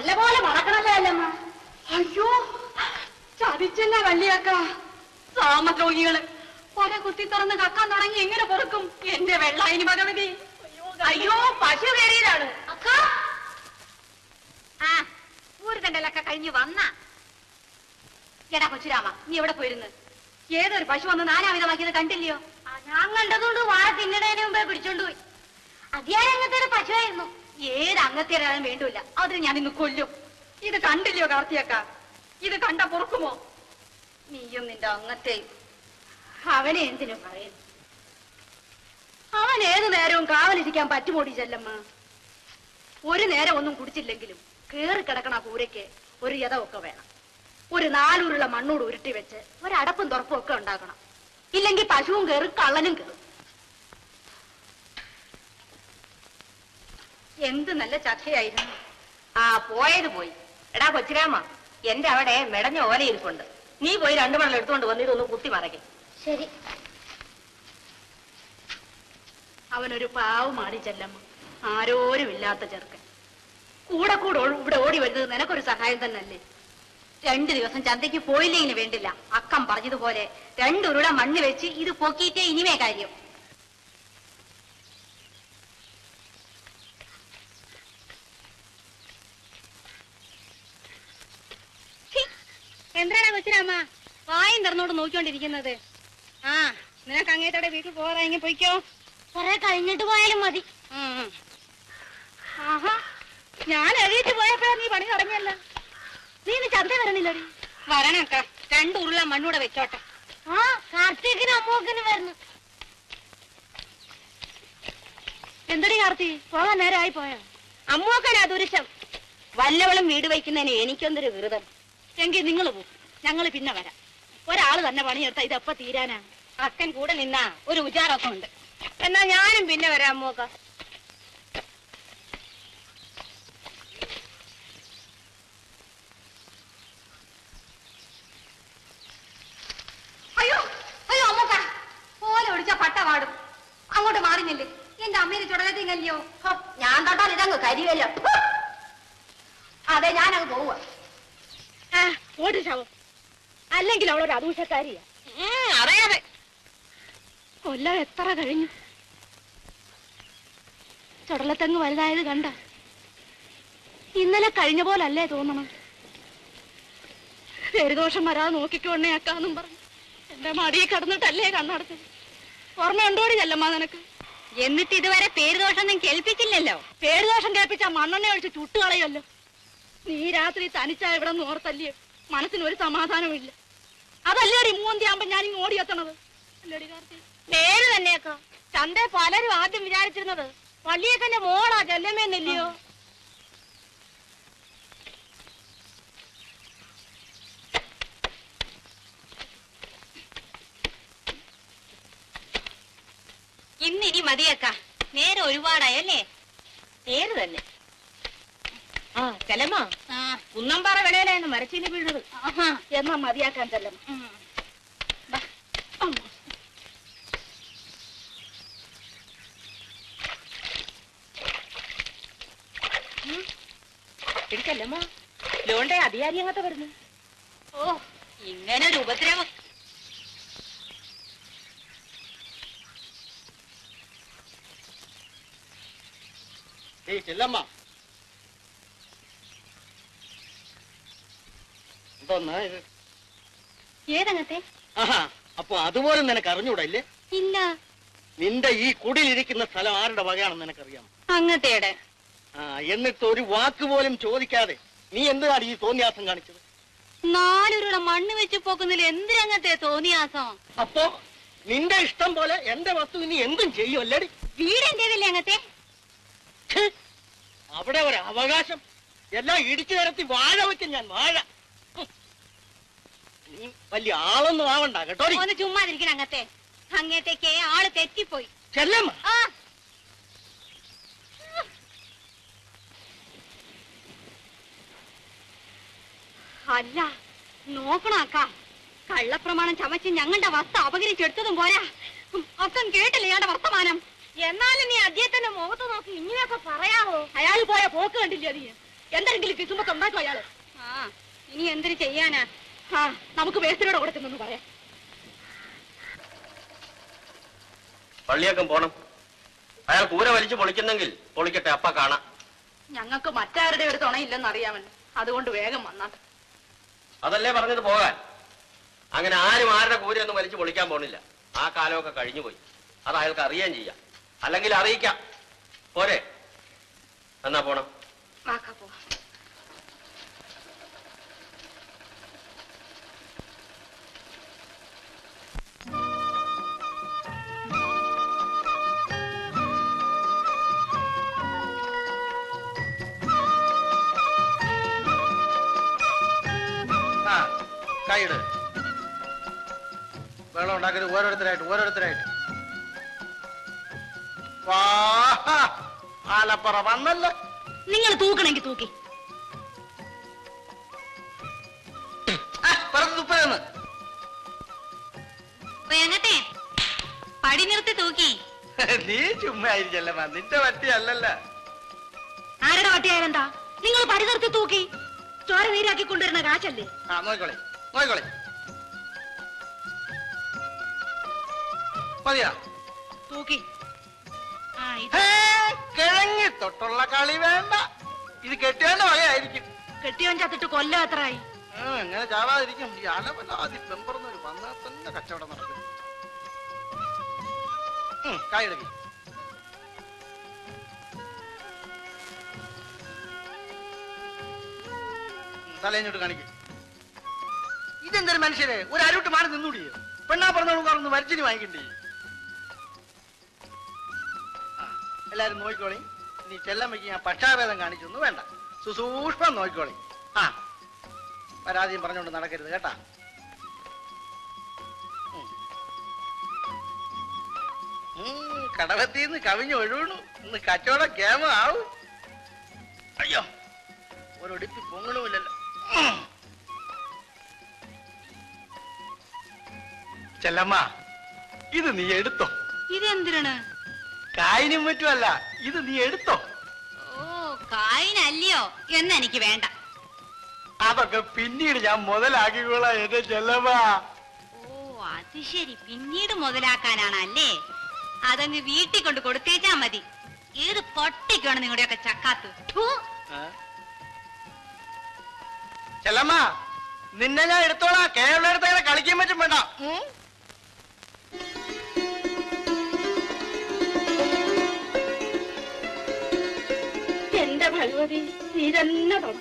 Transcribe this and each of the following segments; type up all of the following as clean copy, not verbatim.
നല്ലപോലെ മണക്കണല്ലേ അല്ലമ്മ? അയ്യോ ചതിച്ചല്ല വല്യക്ക. സാമദ്രോഹികള് പല കുത്തി തുറന്ന് കക്കാൻ തുടങ്ങി എങ്ങനെ പൊറുക്കും എന്റെ വെള്ളായിനി ഭഗവതി. അയ്യോ പശു കയറിയതാണ് അക്ക. ആ ഊരുതണ്ടലൊക്കെ കഴിഞ്ഞു വന്ന എടാ കൊച്ചുരാമ, നീ എവിടെ പോയിരുന്നു? ഏതൊരു പശു വന്ന് നാനാവിധമാക്കിയത് കണ്ടില്ലയോ? ഞാൻ കണ്ടതുകൊണ്ട് വാഴ തിന്നണേന് മുമ്പേ പിടിച്ചോണ്ട് പോയി. അതിയായ അങ്ങനത്തെ ഒരു പശുവായിരുന്നു. ഏത് അങ്ങത്തേരാനും വേണ്ടൂല, അതിന് ഞാൻ ഇന്ന് കൊല്ലും. ഇത് കണ്ടില്ലയോ കാർത്തിയക്ക? ഇത് കണ്ട പൊറുക്കുമോ? നീയും നിന്റെ അങ്ങത്തെ അവനെ എന്തിനു പറയുന്നു? അവൻ ഏതു നേരവും കാവലിരിക്കാൻ പറ്റുമോടി ചെല്ലമ്മ? ഒരു നേരം ഒന്നും കുടിച്ചില്ലെങ്കിലും കേറി കിടക്കണ കൂരയ്ക്ക് ഒരു യഥമൊക്കെ വേണം. ഒരു 4 ഉരുള മണ്ണോട് ഉരുട്ടി വെച്ച് ഒരടപ്പും തുറപ്പും ഒക്കെ ഉണ്ടാക്കണം. ഇല്ലെങ്കിൽ പശുവും കയറും കള്ളനും കയറും. എന്ത് നല്ല ചക്കയായിരുന്നു. ആ പോയത് പോയി. എടാ കൊച്ചുരാമ, എന്റെ അവിടെ മെടഞ്ഞ ഓല ഇരിപ്പുണ്ട്. നീ പോയി 2 മണം എടുത്തുകൊണ്ട് വന്ന് ഇതൊന്ന് കുത്തി മറയ്ക്കും. ശരി. അവനൊരു പാവമാടി ചെല്ലമ്മ, ആരോരും ഇല്ലാത്ത ചെറുക്കൻ. കൂടെ ഇവിടെ ഓടി വരുന്നത് നിനക്കൊരു സഹായം തന്നെയല്ലേ? 2 ദിവസം ചന്തയ്ക്ക് പോയില്ലെങ്കിന് വേണ്ടില്ല. അക്കം പറഞ്ഞതുപോലെ 2 ഉരുള മണ്ണ് വെച്ച് ഇത് പൊക്കിയിട്ടേ ഇനിമേ കാര്യം. എന്താണ് കൊച്ചുരാമ വായും തുറന്നോട് നോക്കിക്കൊണ്ടിരിക്കുന്നത്? ആ നിനക്ക് അങ്ങേത്തോടെ വീട്ടിൽ പോകാതെങ്കിൽ പൊയ്ക്കോ. കുറെ കഴിഞ്ഞിട്ട് പോയാലും മതി. ആഹാ, ഞാൻ എഴുതിട്ട് പോയപ്പോഴാ നീ പണി തുടങ്ങിയല്ല. നീ ഇന്ന് ചന്ത വരണില്ലടി? വരണക്ക. 2 ഉരുള മണ്ണൂടെ വെച്ചോട്ടെ. ആ കാർത്തികിന് അമ്മൂക്കിന് വരുന്നു. എന്തടി കാർത്തി, പോകാൻ നേരമായി പോയോ? അമ്മൂക്കനാ ദുരുശം. വല്ലവളും വീട് വയ്ക്കുന്നതിന് എനിക്കൊന്നൊരു വിരുദം. എങ്കിൽ നിങ്ങൾ പോകും, ഞങ്ങള് പിന്നെ വരാം. ഒരാള് തന്നെ പണിയെടുത്താ ഇതെപ്പ തീരാനാ? അക്കൻ കൂടെ നിന്നാ ഒരു ഉജാറൊക്കെ ഉണ്ട്. എന്നാ ഞാനും പിന്നെ വരാം അമ്മൂക്ക. അയ്യോ അയ്യോ അമ്മൂക്ക, പോലെ ഒടിച്ച പട്ട പാടും. അങ്ങോട്ട് മാറിഞ്ഞില്ലേ? എന്റെ അമ്മേനെ ചുടലത്തിങ്ങല്ലയോ? ഞാൻ തൊട്ടാൽ ഇതങ്ങ് കരിയല്ലോ. അതെ, ഞാനങ്ങ് പോവുക. ഓടി ശവം. അല്ലെങ്കിൽ അവളൊരു അദൂഷക്കാരിയാ. അറിയാതെ കൊല്ലം എത്ര കഴിഞ്ഞു. ചുടലത്തെങ്ങ് വലുതായത് കണ്ട? ഇന്നലെ കഴിഞ്ഞ പോലല്ലേ തോന്നണം. പേരുദോഷം വരാതെ നോക്കിക്കോണേ അക്കാന്നും പറഞ്ഞു എന്റെ മടിയിൽ കിടന്നിട്ടല്ലേ കണ്ണടച്ചത്. ഓർമ്മയുണ്ടോടി ചെല്ലമ്മ നിനക്ക്? എന്നിട്ട് ഇതുവരെ പേരുദോഷമൊന്നും കേൾപ്പിച്ചില്ലല്ലോ. പേരുദോഷം കേൾപ്പിച്ചാ മണ്ണെണ്ണ ഒഴിച്ച് ചുട്ടുകളയല്ലോ. നീ രാത്രി തനിച്ചാ ഇവിടെ നിന്ന് ഓർത്തല്ലേ മനസ്സിനൊരു സമാധാനമില്ല. അതല്ലേടി മൂന്തിയാകുമ്പോ ഞാനിങ്ങ് ഓടിയെത്തണത്. അല്ലേടി കാർത്തി? പേര് തന്നെയൊക്കെ ചന്ത പലരും ആദ്യം വിചാരിച്ചിരുന്നത് പള്ളിയൊക്കെ മോളാ ചെല്ലമ്മേന്നില്ലയോ. ഇന്നിനി മതിയക്ക, നേരെ ഒരുപാടായല്ലേ? പേര് തന്നെ. ആ ചെല്ലമ്മ, കുന്നമ്പാറ വിളയിലായിരുന്നു മരച്ചീനി വീഴുന്നത്. എന്നാ മതിയാക്കാൻ ചെല്ലമ്മ. ചെല്ലമ്മ, ലോണ്ടെ അധികാരി അങ്ങത്തെ വരുന്നു. ഓ, ഇങ്ങനൊരു ഉപദ്രവം. ചെല്ലമ്മ, ഏതങ്ങത്തെ? ആഹാ, അപ്പൊ അതുപോലെ നിനക്ക് അറിഞ്ഞൂടല്ലേ? ഇല്ല. നിന്റെ ഈ കുടിലിരിക്കുന്ന സ്ഥലം ആരുടെ വകയാണെന്ന് നിനക്കറിയാം? അങ്ങത്തേടെ. ആ, എന്നിട്ട് ഒരു വാക്ക് പോലും ചോദിക്കാതെ നീ എന്താണ് ഈ തോന്നിയാസം കാണിച്ചത്? 4 ഉരുള മണ്ണ് വെച്ച് പോക്കുന്നതിൽ എന്തിനങ്ങത്തെ തോന്നിയാസം? അപ്പോ നിന്റെ ഇഷ്ടം പോലെ എന്റെ വസ്തു ഇനി എന്തും ചെയ്യും അല്ലേടി? വീട് എന്റേതല്ലേ അങ്ങത്തെ? അവിടെ ഒരു അവകാശം എല്ലാം ഇടിച്ചു നിരത്തി വാഴ വെക്കും ഞാൻ, വാഴ. നീ വലിയ ആളൊന്നും ആവണ്ട കേട്ടോ. ഒന്ന് ചുമ്മാതിരിക്കണം അങ്ങത്തെ. അങ്ങത്തേക്ക് ആള് തെറ്റിപ്പോയി. ചെല്ലമ്മ, അല്ല നോക്കണക്ക, കള്ളപ്രമാണം ചമച്ച് ഞങ്ങളുടെ വസ്തു അപകരിച്ചെടുത്തതും പോരാ. അക്കം കേട്ടില്ല ഞങ്ങളുടെ വർത്തമാനം. എന്നാലും നീ അദ്ദേഹത്തിന്റെ മുഖത്ത് നോക്കി ഇങ്ങനെയൊക്കെ പറയാമോ? അയാൾ പോയ പോക്ക് കണ്ടില്ല നീ? എന്തെങ്കിലും കിസുമ്പത്ത് ഉണ്ടാക്കും അയാള്. ആ ഇനി എന്തിനു ചെയ്യാനാ? ആ നമുക്ക് മേസ്തിരിയോടെ കൊടുത്തെന്നു പറയാം. പള്ളിയൊക്കെ പോണം. അയാൾ കൂര വലിച്ചു പൊളിക്കുന്നെങ്കിൽ പൊളിക്കട്ടെ, അപ്പ കാണാം. ഞങ്ങൾക്ക് മറ്റാരുടെ ഒരു തുണയില്ലെന്ന് അറിയാമല്ലോ, അതുകൊണ്ട് വേഗം വന്നാട്ടെ. അതല്ലേ പറഞ്ഞത് പോകാൻ. അങ്ങനെ ആരും ആരുടെ കൂരയൊന്നും വലിച്ചു പൊളിക്കാൻ പോണില്ല. ആ കാലമൊക്കെ കഴിഞ്ഞു പോയി. അത് അയാൾക്ക് അറിയാൻ ചെയ്യാം, അല്ലെങ്കിൽ അറിയിക്കാം. പോരെ? എന്നാ പോണം. വാക്കാ പോ. കൈയിട്. വെള്ളം ഉണ്ടാക്കരുത്. ഓരോരുത്തരായിട്ട് ആലപ്പുറ വന്നല്ല. നിങ്ങൾ തൂക്കണമെങ്കിൽ തൂക്കി. തുപ്പതെന്ന് പടി നിർത്തി തൂക്കി. നീ ചുമ്മാ ആയിരിക്കല്ല, നിന്റെ വട്ടി അല്ലല്ല. ആരുടെ വട്ടിയായാലെന്താ? നിങ്ങൾ പടി നിർത്തി തൂക്കി. ചോര നീരാക്കി കൊണ്ടുവരുന്ന കാശല്ലേ? ആ നോക്കോളെ മതിയാ തൂക്കി. കിഴങ്ങി തൊട്ടുള്ള കളി വേണ്ട. ഇത് കെട്ടിയവന്റെ വകയായിരിക്കും. കെട്ടിയോൻ ചത്തിട്ട് കൊല്ലം എത്രയായി? എങ്ങനെ ചാവാതിരിക്കും? ഈ അലവലാതി പെമ്പറന്നൊരു വന്നാൽ തന്നെ കച്ചവടം നടക്കും. കായെടുക്കി. തലേഞ്ഞോട്ട് കാണിക്കും. ഇതെന്തൊരു മനുഷ്യരെ, ഒരു അരുട്ട് മാറി നിന്നൂടിയോ? പെണ്ണാ പറഞ്ഞോളൂ മരിച്ചിന് വാങ്ങിക്കണ്ടേ? എല്ലാരും നോക്കിക്കോളി. നീ ചെല്ലമ്മയ്ക്ക് ഞാൻ പക്ഷാഭേദം കാണിച്ചൊന്നും വേണ്ട. സുസൂക്ഷ്മം നോക്കിക്കോളി. ആ പരാതിയും പറഞ്ഞോണ്ട് നടക്കരുത് കേട്ടാ. കടവത്തിന്ന് കവിഞ്ഞ് ഒഴുകണു. ഇന്ന് കച്ചവടം കേമ ആവും. അയ്യോ, ഒരൊടിപ്പി പൊങ്ങണമില്ലല്ലോ. ചെല്ലമ്മ, ഇത് നീ എടുത്തോ. ഇതെന്തിനാണ്? കായിനും പറ്റുമല്ല, ഇത് നീ എടുത്തോ. ഓ, കായിനല്ലയോ? എന്നെനിക്ക് വേണ്ട. അതൊക്കെ പിന്നീട് ഞാൻ മുതലാക്കിക്കോളാം എന്റെ ചെല്ലമ്മ. ഓ, അത് ശരി, പിന്നീട് മുതലാക്കാനാണല്ലേ? അതങ്ങ് വീട്ടിൽ കൊണ്ട് കൊടുത്തേച്ചാ മതി. ഏത് പൊട്ടിക്കാണ് നിങ്ങളുടെയൊക്കെ ചക്കാത്ത്. ചെല്ലമ്മ, നിന്നെ ഞാൻ എടുത്തോളാം. കേരളം എടുത്തങ്ങനെ കളിക്കാൻ പറ്റും വേണ്ട. എന്റെ ഭഗവതി, നീ തന്നെ തൊട.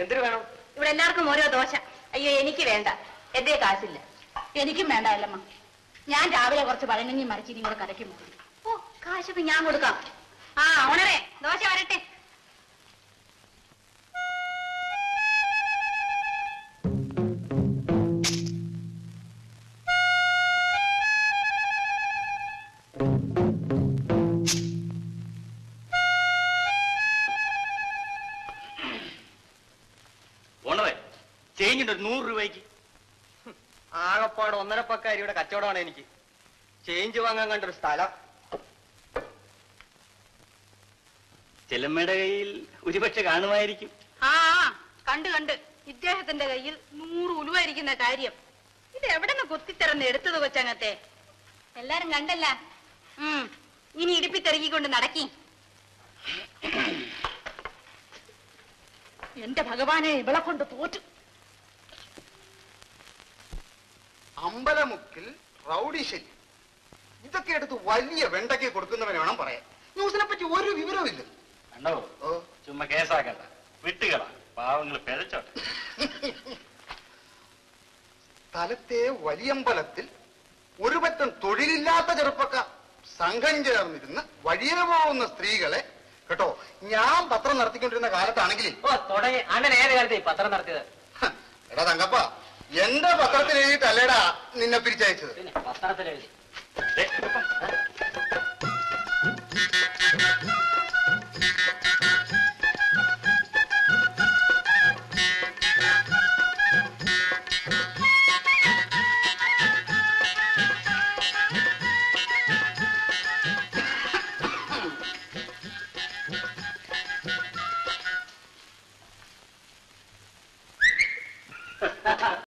എന്തിനു വേണം? ഇവിടെ എല്ലാവർക്കും ഓരോ ദോശ. അയ്യോ, എനിക്ക് വേണ്ട, എന്റെ കാശില്ല. എനിക്കും വേണ്ട അല്ലമ്മ. ഞാൻ രാവിലെ കുറച്ച് പഴങ്ങഞ്ഞി മറിച്ചിരിയും കൂടെ കരയ്ക്കും. ഓ, കാശൊക്കെ ഞാൻ കൊടുക്കാം. ആ ഓണറേ, ദോശ വരട്ടെ. ഓണറേ, ചേഞ്ചിന്റെ 100 രൂപയ്ക്ക്. ആകപ്പാട് 1.5 പക്കാരിയുടെ കച്ചവടമാണ് എനിക്ക്. ചേഞ്ച് വാങ്ങാൻ കണ്ടൊരു സ്ഥലം. ചെല്ലമ്മയുടെ കയ്യിൽ ഒരുപക്ഷെ കാണുമായിരിക്കും. ആ കണ്ട് ഇദ്ദേഹത്തിന്റെ കയ്യിൽ 100 ഉലുവായിരിക്കുന്ന കാര്യം. ഇത് എവിടെ നിന്ന് കുത്തിത്തിറന്ന് എടുത്തത് കൊച്ചങ്ങത്തെ? എല്ലാരും കണ്ടല്ല. ഇനി ഇടുപ്പിത്തെറുകിക്കൊണ്ട് നടക്കി. എന്റെ ഭഗവാനെ, ഇവളെ കൊണ്ട് തോറ്റു. അമ്പലമുക്കിൽ റൗഡി ശല്യം, ഇതൊക്കെ എടുത്ത് വലിയ വെണ്ടയ്ക്ക് കൊടുക്കുന്നവന് വേണം പറയാൻ. ന്യൂസിനെ പറ്റി ഒരു വിവരവും ഇല്ല. കണ്ടോ, ചുമ്മാ കേസാക്കണ്ട, വിട്ടുകളാ, പാവങ്ങൾ പിഴച്ചോട്ടെ. സ്ഥലത്തെ വലിയമ്പലത്തിൽ ഒരു പറ്റം തൊഴിലില്ലാത്ത ചെറുപ്പക്കാർ സംഘം ചേർന്നിരുന്ന് വഴിയെ പോകുന്ന സ്ത്രീകളെ കേട്ടോ, ഞാൻ പത്രം നടത്തിക്കൊണ്ടിരുന്ന കാലത്താണെങ്കിൽ തുടങ്ങി. അണ്ണൻ ഏത് കാലത്ത് പത്രം നടത്തിയത്? എടാ തങ്കപ്പ, എന്റെ പത്രത്തിൽ എഴുതിയിട്ടല്ലേടാ നിന്നെ പിരിച്ചയച്ചത്. പിന്നെ പത്രത്തിൽ എഴുതി.